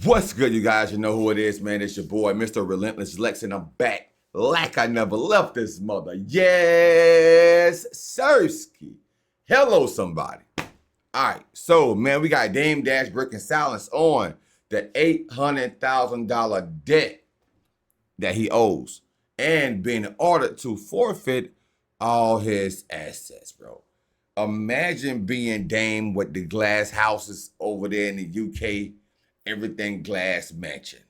What's good, you guys? You know who it is, man. It's your boy, Mr. Relentless Lex, and I'm back like I never left this mother. Yes, Sirski. Hello, somebody. All right, so, man, we got Dame Dash breaking silence on the $800,000 debt that he owes and being ordered to forfeit all his assets, bro. Imagine being Dame with the glass houses over there in the UK, everything glass mansion,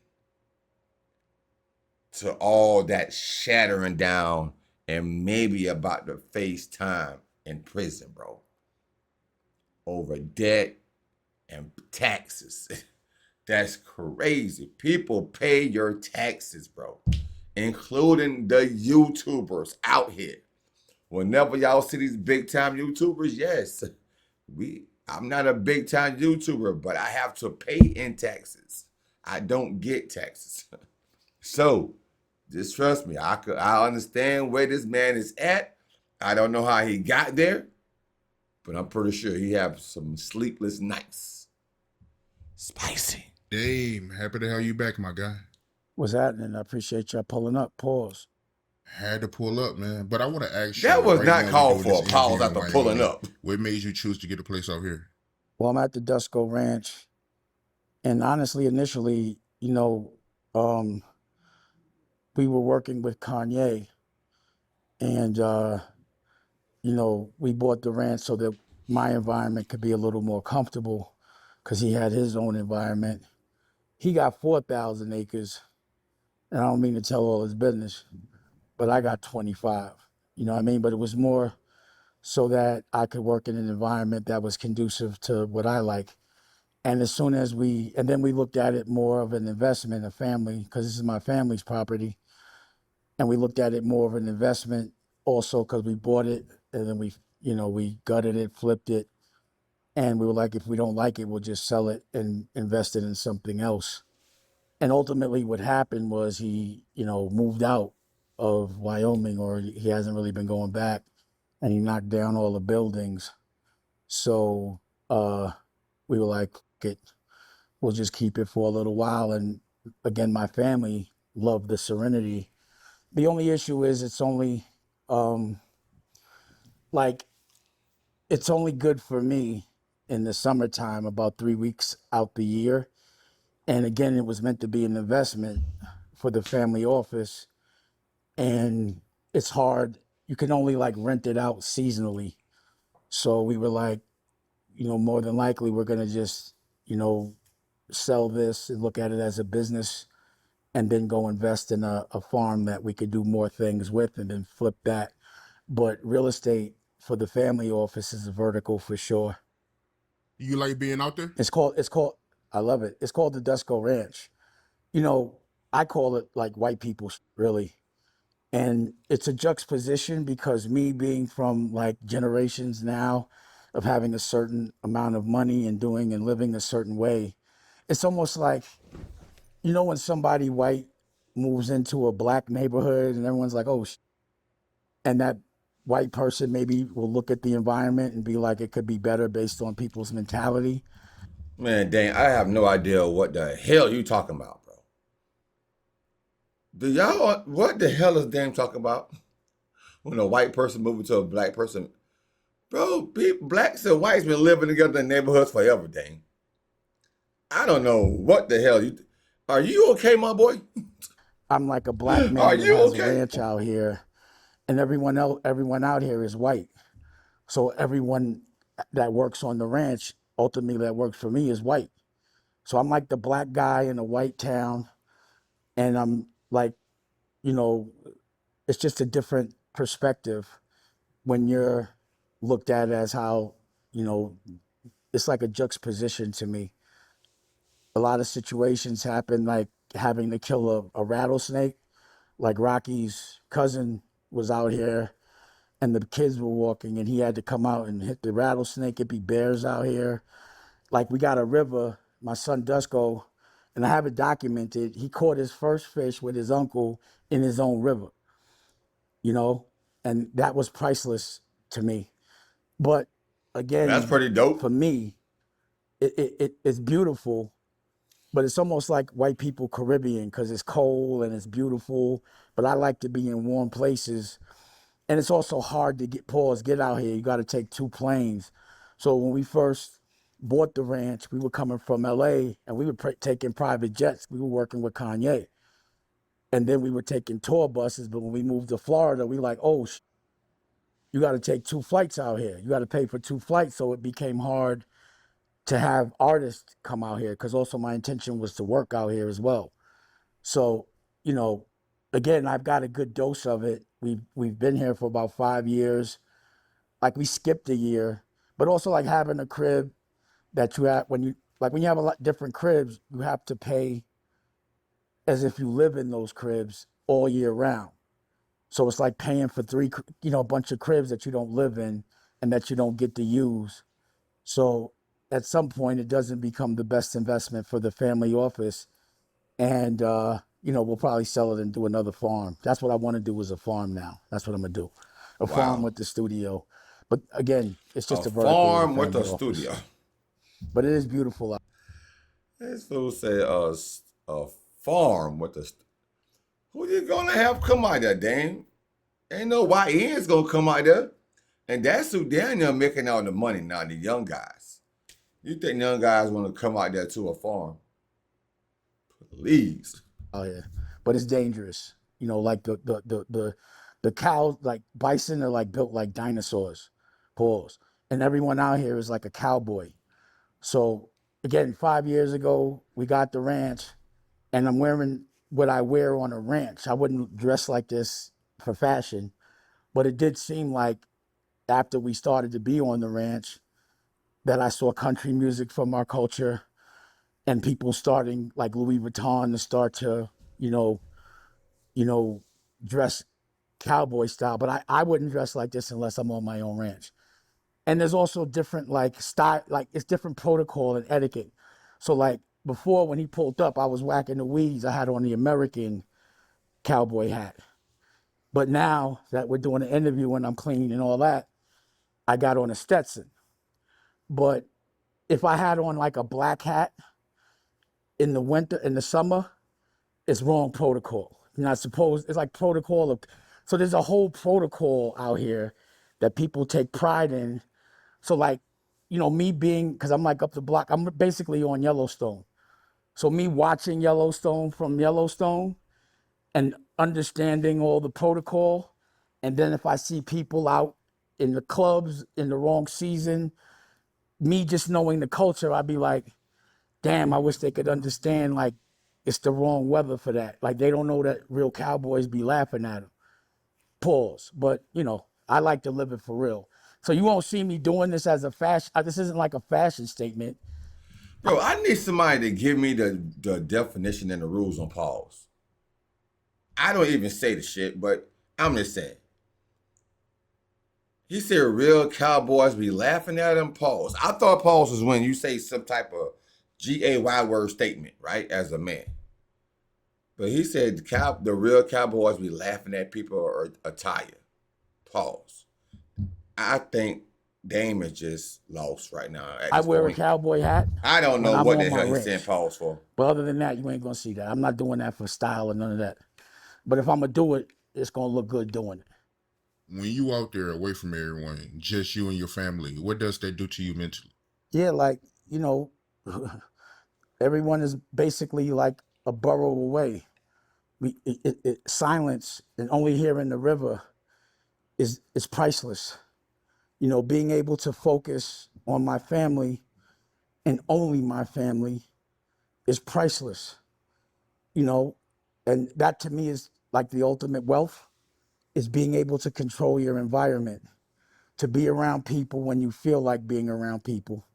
to all that shattering down and maybe about to face time in prison, bro, over debt and taxes. That's crazy. People pay your taxes, bro, including the YouTubers out here. Whenever y'all see these big time YouTubers, yes, I'm not a big time YouTuber, but I have to pay in taxes. I don't get taxes. So just trust me. I understand where this man is at. I don't know how he got there, but I'm pretty sure he have some sleepless nights. Spicy. Dame, happy to have you back, my guy. What's happening? I appreciate y'all pulling up. Pause. Had to pull up, man. But I want to ask you. That was right not now, called we're for doing a this pause interview in after pulling Wyoming. up. What made you choose to get a place out here? Well, I'm at the Dusco Ranch, and honestly, initially, we were working with Kanye, and we bought the ranch so that my environment could be a little more comfortable, because he had his own environment. He got 4,000 acres, and I don't mean to tell all his business, but I got 25. You know what I mean? But it was more so that I could work in an environment that was conducive to what I like. And then we looked at it more of an investment, a family, because this is my family's property. And we looked at it more of an investment also because we bought it and then we gutted it, flipped it. And we were like, if we don't like it, we'll just sell it and invest it in something else. And ultimately what happened was he, moved out of Wyoming, or he hasn't really been going back, and he knocked down all the buildings. So we were like, we'll just keep it for a little while. And again, my family loved the serenity. The only issue is it's only like it's only good for me in the summertime, about 3 weeks out the year. And again, it was meant to be an investment for the family office. And it's hard. You can only like rent it out seasonally. So we were like, more than likely we're going to just, sell this and look at it as a business, and then go invest in a farm that we could do more things with, and then flip that. But real estate for the family office is a vertical for sure. You like being out there? It's called, I love it. It's called the Dusco Ranch. I call it like white people, really. And it's a juxtaposition because me being from like generations now of having a certain amount of money and doing and living a certain way, it's almost like, when somebody white moves into a black neighborhood and everyone's like, oh, and that white person maybe will look at the environment and be like, it could be better based on people's mentality. Man, dang, I have no idea what the hell you talking about, bro. What the hell is Dame talking about? When a white person moving to a black person, bro, blacks and whites been living together in neighborhoods forever, Dame. I don't know what the hell you. Are you okay, my boy? I'm like a black Are man that you has a okay? ranch out here, and everyone out here is white. So everyone that works on the ranch, ultimately that works for me, is white. So I'm like the black guy in a white town, and I'm like, you know, it's just a different perspective when you're looked at as how, you know, it's like a juxtaposition to me. A lot of situations happen, like having to kill a rattlesnake. Like Rocky's cousin was out here and the kids were walking and he had to come out and hit the rattlesnake. It'd be bears out here. Like we got a river, my son Dusco, and I have it documented. He caught his first fish with his uncle in his own river, you know, and that was priceless to me. But That's again, pretty dope. for me, it's beautiful, but it's almost like white people Caribbean because it's cold and it's beautiful. But I like to be in warm places, and it's also hard to get out here. You got to take 2 planes. So when we first bought the ranch, we were coming from LA and we were taking private jets. We were working with Kanye, and then we were taking tour buses. But when we moved to Florida, we like, oh, you got to take 2 flights out here. You got to pay for 2 flights. So it became hard to have artists come out here because also my intention was to work out here as well. So, you know, again, I've got a good dose of it. We've been here for about 5 years. Like we skipped a year, but also like having a crib that you have when you have a lot different cribs, you have to pay as if you live in those cribs all year round. So it's like paying for a bunch of cribs that you don't live in and that you don't get to use. So at some point, it doesn't become the best investment for the family office. And, we'll probably sell it and do another farm. That's what I want to do is a farm now. That's what I'm going to do. A farm Wow. with the studio. But again, it's just A a vertical with a farm with family a office. studio. But it is beautiful. This fool said a farm with a. Who you gonna have come out there, Dame? Ain't no YN's gonna come out there. And that's who Daniel making all the money now, the young guys. You think young guys want to come out there to a farm? Please. Out here. But it's dangerous. Like the cows, like bison are like built like dinosaurs. Pause. And everyone out here is like a cowboy. So again, 5 years ago, we got the ranch and I'm wearing what I wear on a ranch. I wouldn't dress like this for fashion, but it did seem like after we started to be on the ranch that I saw country music from our culture and people starting like Louis Vuitton to start to, you know, dress cowboy style. But I wouldn't dress like this unless I'm on my own ranch. And there's also different like style, like it's different protocol and etiquette. So like before when he pulled up, I was whacking the weeds. I had on the American cowboy hat. But now that we're doing an interview and I'm clean and all that, I got on a Stetson. But if I had on like a black hat in the summer, it's wrong protocol. You're not supposed, it's like protocol of, so there's a whole protocol out here that people take pride in. So like, me being, because I'm like up the block, I'm basically on Yellowstone. So me watching Yellowstone from Yellowstone and understanding all the protocol, and then if I see people out in the clubs in the wrong season, me just knowing the culture, I'd be like, damn, I wish they could understand, like, it's the wrong weather for that. Like, they don't know that real cowboys be laughing at them. Pause. But, I like to live it for real. So you won't see me doing this as a fashion. This isn't like a fashion statement. Bro, I need somebody to give me the definition and the rules on pause. I don't even say the shit, but I'm just saying. He said real cowboys be laughing at him. Pause. I thought pause was when you say some type of GAY word statement, right? As a man. But he said the real cowboys be laughing at people or attire. Pause. I think Dame is just lost right now. I wear a cowboy hat. I don't know what the hell he's saying pause for. But other than that, you ain't gonna see that. I'm not doing that for style or none of that. But if I'm gonna do it, it's gonna look good doing it. When you out there away from everyone, just you and your family, what does that do to you mentally? Yeah, like, everyone is basically like a borough away. Silence and only hearing the river is priceless. Being able to focus on my family and only my family is priceless. And that to me is like the ultimate wealth, is being able to control your environment, to be around people when you feel like being around people.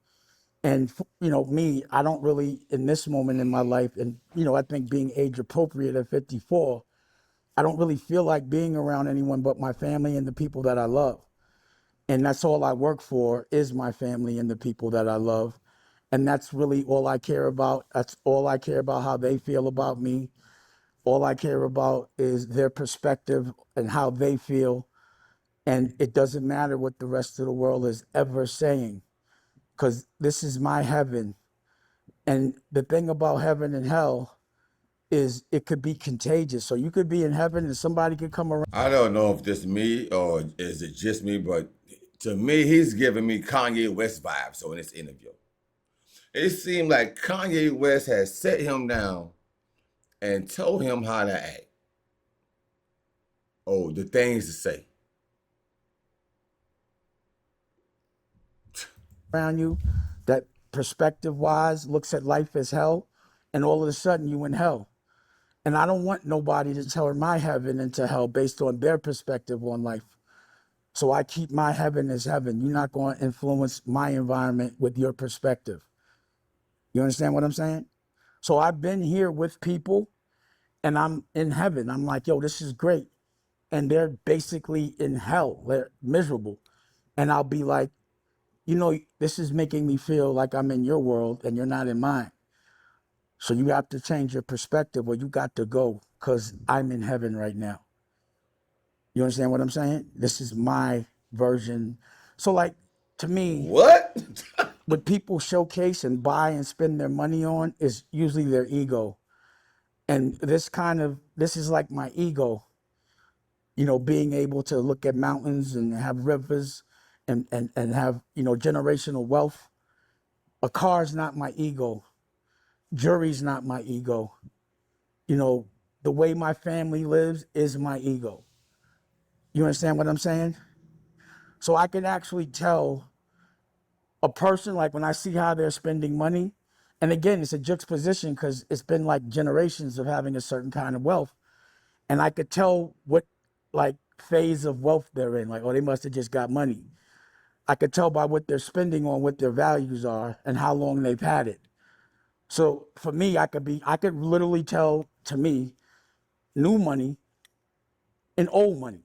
And, me, I don't really, in this moment in my life, and, I think being age appropriate at 54, I don't really feel like being around anyone but my family and the people that I love. And that's all I work for, is my family and the people that I love. And that's really all I care about. That's all I care about, how they feel about me. All I care about is their perspective and how they feel. And it doesn't matter what the rest of the world is ever saying, because this is my heaven And the thing about heaven and hell is it could be contagious. So you could be in heaven and somebody could come around. I don't know if this me or is it just me, but to me, he's giving me Kanye West vibes on this interview. It seemed like Kanye West has set him down and told him how to act. Oh, the things to say. Around you that perspective wise looks at life as hell, and all of a sudden you in hell. And I don't want nobody to turn my heaven into hell based on their perspective on life. So I keep my heaven as heaven. You're not going to influence my environment with your perspective. You understand what I'm saying? So I've been here with people and I'm in heaven. I'm like, yo, this is great. And they're basically in hell. They're miserable. And I'll be like, you know, this is making me feel like I'm in your world and you're not in mine. So you have to change your perspective or you got to go because I'm in heaven right now. You understand what I'm saying? This is my version. So like, to me, What? what people showcase and buy and spend their money on is usually their ego. And this is like my ego, you know, being able to look at mountains and have rivers and have, you know, generational wealth. A car's not my ego. Jewelry's not my ego. You know, the way my family lives is my ego. You understand what I'm saying? So I can actually tell a person, like when I see how they're spending money, and again, it's a juxtaposition because it's been like generations of having a certain kind of wealth. And I could tell what like phase of wealth they're in. Like, oh, they must have just got money. I could tell by what they're spending on what their values are and how long they've had it. So for me, I could literally tell to me new money and old money,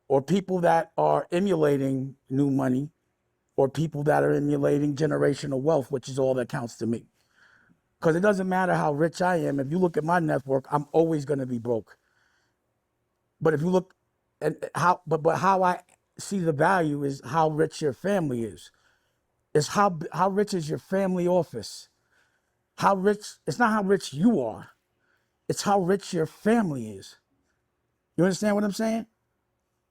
or people that are emulating new money, or people that are emulating generational wealth, which is all that counts to me. Because it doesn't matter how rich I am. If you look at my network, I'm always going to be broke. But if you look at how I see the value is how rich your family is. Is how rich is your family office? How rich? It's not how rich you are. It's how rich your family is. You understand what I'm saying?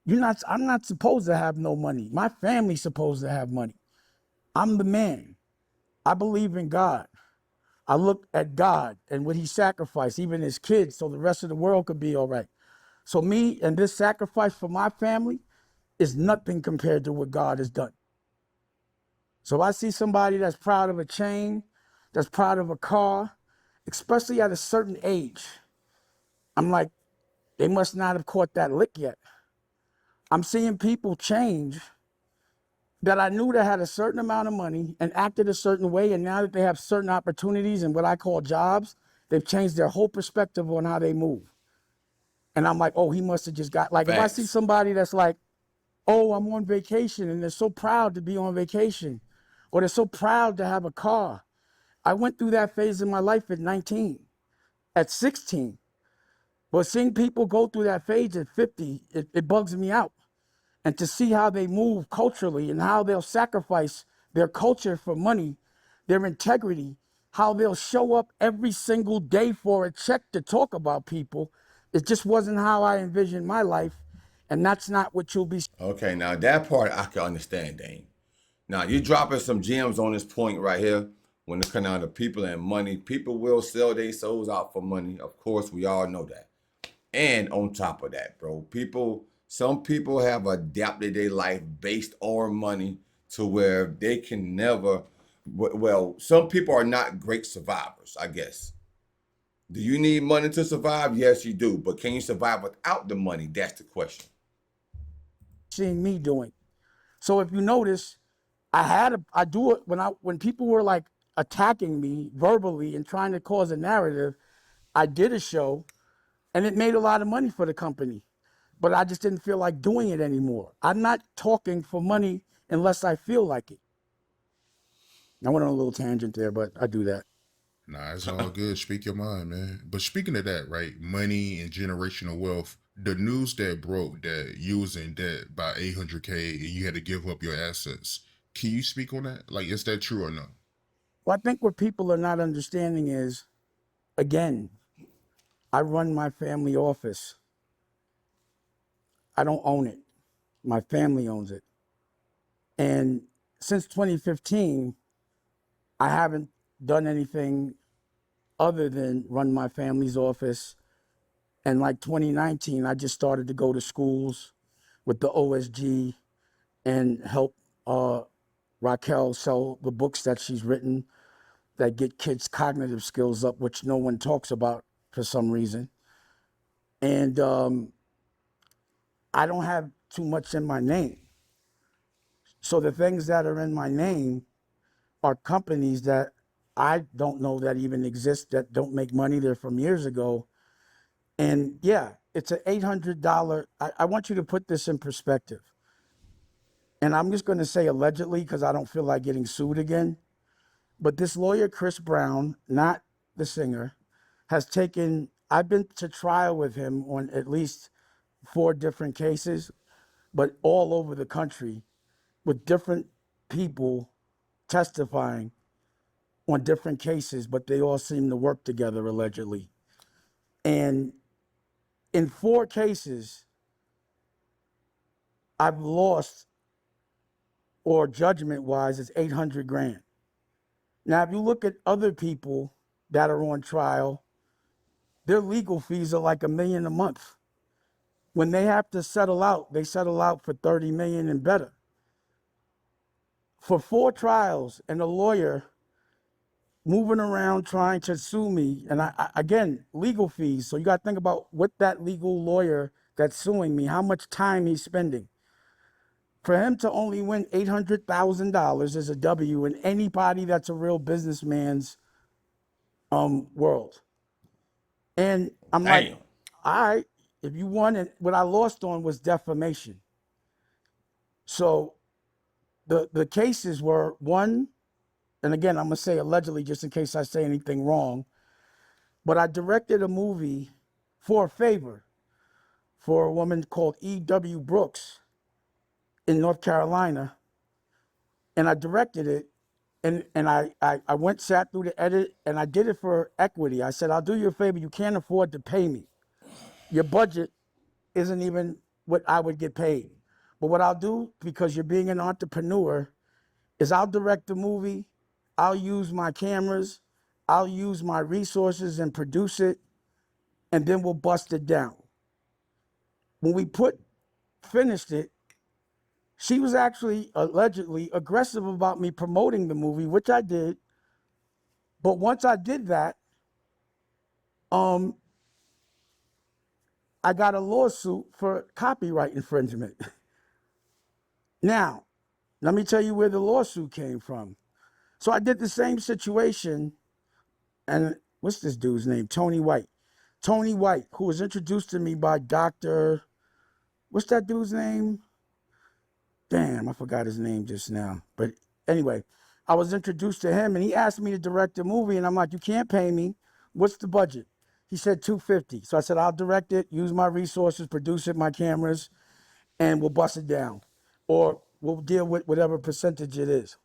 You're not. I'm not supposed to have no money. My family's supposed to have money. I'm the man. I believe in God. I look at God and what he sacrificed, even his kids, so the rest of the world could be all right. So me and this sacrifice for my family is nothing compared to what God has done. So if I see somebody that's proud of a chain, that's proud of a car, especially at a certain age, I'm like, they must not have caught that lick yet. I'm seeing people change that I knew that had a certain amount of money and acted a certain way, and now that they have certain opportunities and what I call jobs, they've changed their whole perspective on how they move. And I'm like, oh, he must have just got, like, if I see Facts. somebody that's like, oh, I'm on vacation, and they're so proud to be on vacation, or they're so proud to have a car. I went through that phase in my life at 19, at 16. But seeing people go through that phase at 50, it bugs me out. And to see how they move culturally and how they'll sacrifice their culture for money, their integrity, how they'll show up every single day for a check to talk about people, it just wasn't how I envisioned my life. And that's not what you'll be. Okay, now that part I can understand, Dane. Now you're dropping some gems on this point right here. When it comes down to people and money, people will sell their souls out for money. Of course, we all know that. And on top of that, bro, some people have adapted their life based on money to where they can never. Well, some people are not great survivors, I guess. Do you need money to survive? Yes, you do. But can you survive without the money? That's the question. Seeing me doing. So if you notice, I do it when people were like attacking me verbally and trying to cause a narrative. I did a show and it made a lot of money for the company, but I just didn't feel like doing it anymore. I'm not talking for money unless I feel like it. I went on a little tangent there, but I do that. Nah, it's all good. Speak your mind, man. But speaking of that, right? Money and generational wealth. The news that broke that you was in debt by 800K and you had to give up your assets. Can you speak on that? Like, is that true or no? Well, I think what people are not understanding is, again, I run my family office. I don't own it. My family owns it. And since 2015, I haven't done anything other than run my family's office. And like 2019, I just started to go to schools with the OSG and help Raquel sell the books that she's written that get kids' cognitive skills up, which no one talks about for some reason. And I don't have too much in my name. So the things that are in my name are companies that I don't know that even exist, that don't make money. They're from years ago. And yeah, it's an $800. I want you to put this in perspective. And I'm just going to say allegedly because I don't feel like getting sued again. But this lawyer, Chris Brown, not the singer, has taken, I've been to trial with him on at least 4 different cases, but all over the country with different people testifying on different cases, but they all seem to work together allegedly. And in 4 cases, I've lost, or judgment wise, it's 800 grand. Now, if you look at other people that are on trial, their legal fees are like $1 million a month. When they have to settle out, they settle out for 30 million and better. For 4 trials and a lawyer moving around trying to sue me, and again, legal fees. So you got to think about what that legal lawyer that's suing me, how much time he's spending. For him to only win $800,000 is a W in anybody that's a real businessman's world. And I'm like, Damn. all right, if you won it, what I lost on was defamation. So the cases were, one, and again, I'm gonna say allegedly just in case I say anything wrong, but I directed a movie for a favor for a woman called E.W. Brooks in North Carolina. And I directed it, and I went, sat through the edit, and I did it for equity. I said, I'll do you a favor, you can't afford to pay me. Your budget isn't even what I would get paid. But what I'll do, because you're being an entrepreneur, is I'll direct the movie, I'll use my cameras, I'll use my resources and produce it, and then we'll bust it down. When we finished it, she was actually allegedly aggressive about me promoting the movie, which I did. But once I did that, I got a lawsuit for copyright infringement. Now, let me tell you where the lawsuit came from. So I did the same situation, and what's this dude's name? Tony White. Tony White, who was introduced to me by Dr. What's that dude's name? Damn, I forgot his name just now. But anyway, I was introduced to him, and he asked me to direct a movie, and I'm like, you can't pay me. What's the budget? He said $250. So I said, I'll direct it, use my resources, produce it, my cameras, and we'll bust it down. Or we'll deal with whatever percentage it is.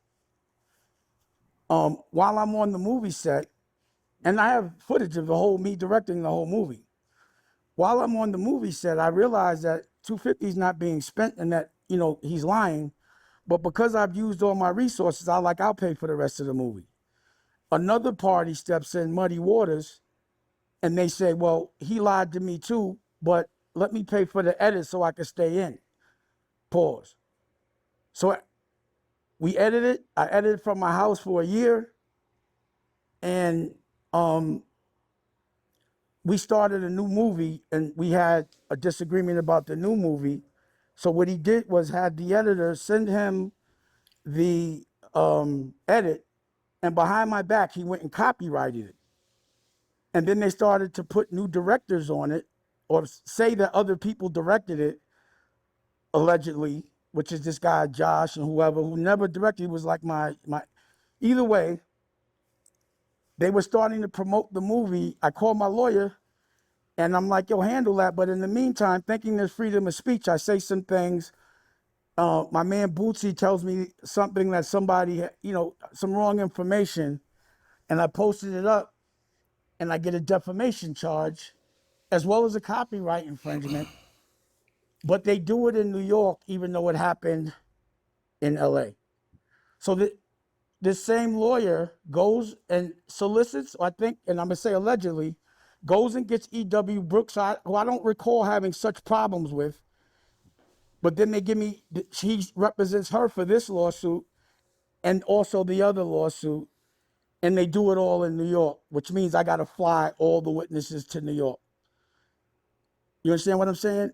While I'm on the movie set, and I have footage of me directing the whole movie. While I'm on the movie set, I realized that 250 is not being spent and that, he's lying. But because I've used all my resources, I'll pay for the rest of the movie. Another party steps in, Muddy Waters, and they say, well, he lied to me too, but let me pay for the edit so I can stay in. Pause. So we edited. I edited from my house for a year. And we started a new movie, and we had a disagreement about the new movie. So what he did was had the editor send him the edit, and behind my back, he went and copyrighted it. And then they started to put new directors on it, or say that other people directed it, allegedly, which is this guy, Josh, and whoever, who never directed. He was like my. Either way, they were starting to promote the movie. I called my lawyer, and I'm like, yo, handle that. But in the meantime, thinking there's freedom of speech, I say some things. My man Bootsy tells me something that somebody, some wrong information. and I posted it up, and I get a defamation charge as well as a copyright infringement. But they do it in New York, even though it happened in LA. So this same lawyer goes and solicits, I think, and I'm gonna say allegedly, goes and gets E.W. Brooks, who I don't recall having such problems with. But then they give me, he represents her for this lawsuit and also the other lawsuit, and they do it all in New York, which means I got to fly all the witnesses to New York. You understand what I'm saying?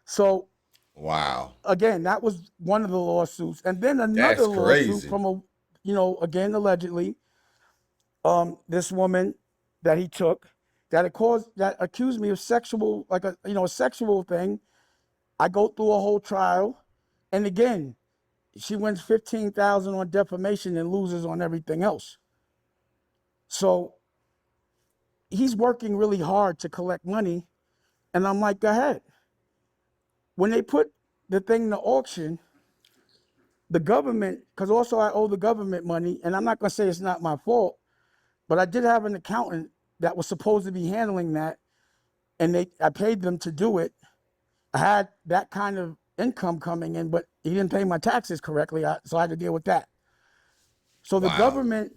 So, Wow. again, that was one of the lawsuits. And then another That's lawsuit crazy. from again, allegedly, this woman that he took that accused me of sexual, like a sexual thing. I go through a whole trial, and again, she wins 15,000 on defamation and loses on everything else. So he's working really hard to collect money, and I'm like, go ahead. When they put the thing to auction, the government, because also I owe the government money, and I'm not gonna say it's not my fault, but I did have an accountant that was supposed to be handling that, and I paid them to do it. I had that kind of income coming in, but he didn't pay my taxes correctly, so I had to deal with that. So the Wow. government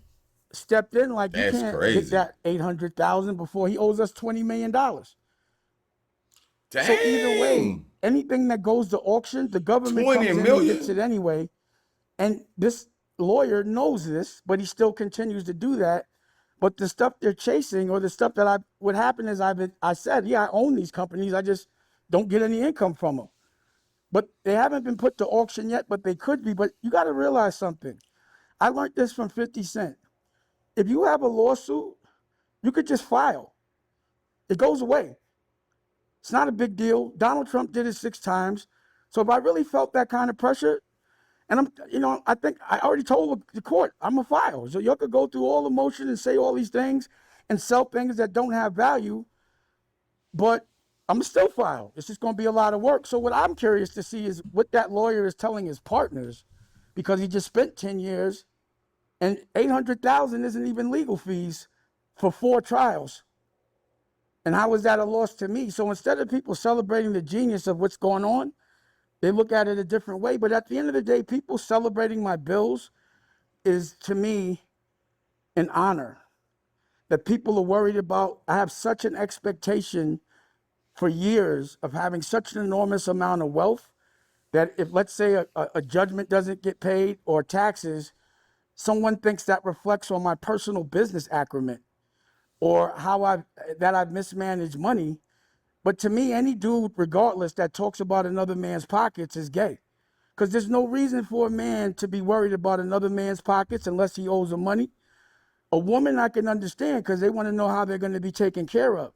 stepped in like, you That's can't get crazy. that 800,000 before he owes us $20 million. So either way, Dang. anything that goes to auction, the government 20 comes in and gets it million? anyway. And this lawyer knows this, but he still continues to do that. But the stuff they're chasing, or the stuff that what happened is I said, yeah, I own these companies. I just don't get any income from them. But they haven't been put to auction yet, but they could be. But you got to realize something. I learned this from 50 Cent. If you have a lawsuit, you could just file. It goes away. It's not a big deal. Donald Trump did it 6 times. So if I really felt that kind of pressure, and I think I already told the court, I'm a file. So you could go through all the motion and say all these things and sell things that don't have value, but I'm still file. It's just going to be a lot of work. So what I'm curious to see is what that lawyer is telling his partners, because he just spent 10 years, and 800,000 isn't even legal fees for 4 trials. And how is that a loss to me? So instead of people celebrating the genius of what's going on, they look at it a different way. But at the end of the day, people celebrating my bills is, to me, an honor. That people are worried about. I have such an expectation for years of having such an enormous amount of wealth that if, let's say, a judgment doesn't get paid or taxes, someone thinks that reflects on my personal business acumen or how I've mismanaged money. But to me, any dude, regardless, that talks about another man's pockets is gay. Because there's no reason for a man to be worried about another man's pockets unless he owes them money. A woman I can understand because they want to know how they're going to be taken care of.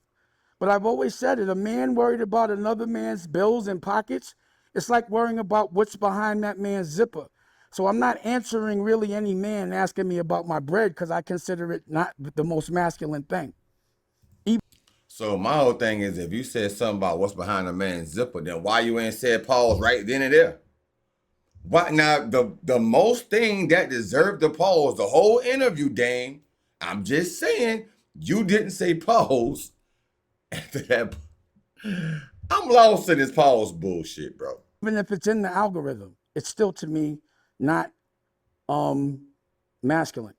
But I've always said it, a man worried about another man's bills and pockets, it's like worrying about what's behind that man's zipper. So I'm not answering really any man asking me about my bread because I consider it not the most masculine thing. So my whole thing is, if you said something about what's behind a man's zipper, then why you ain't said pause right then and there? Why now? The most thing that deserved the pause, the whole interview, Dame. I'm just saying, you didn't say pause after that. I'm lost in this pause bullshit, bro. Even if it's in the algorithm, it's still, to me, not masculine.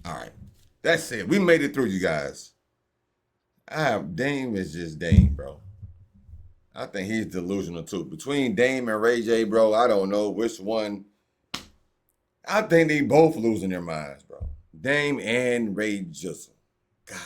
All right, that's it. We made it through, you guys. Dame is just Dame, bro. I think he's delusional too. Between Dame and Ray J, bro, I don't know which one. I think they both losing their minds, bro. Dame and Ray Jussel. God.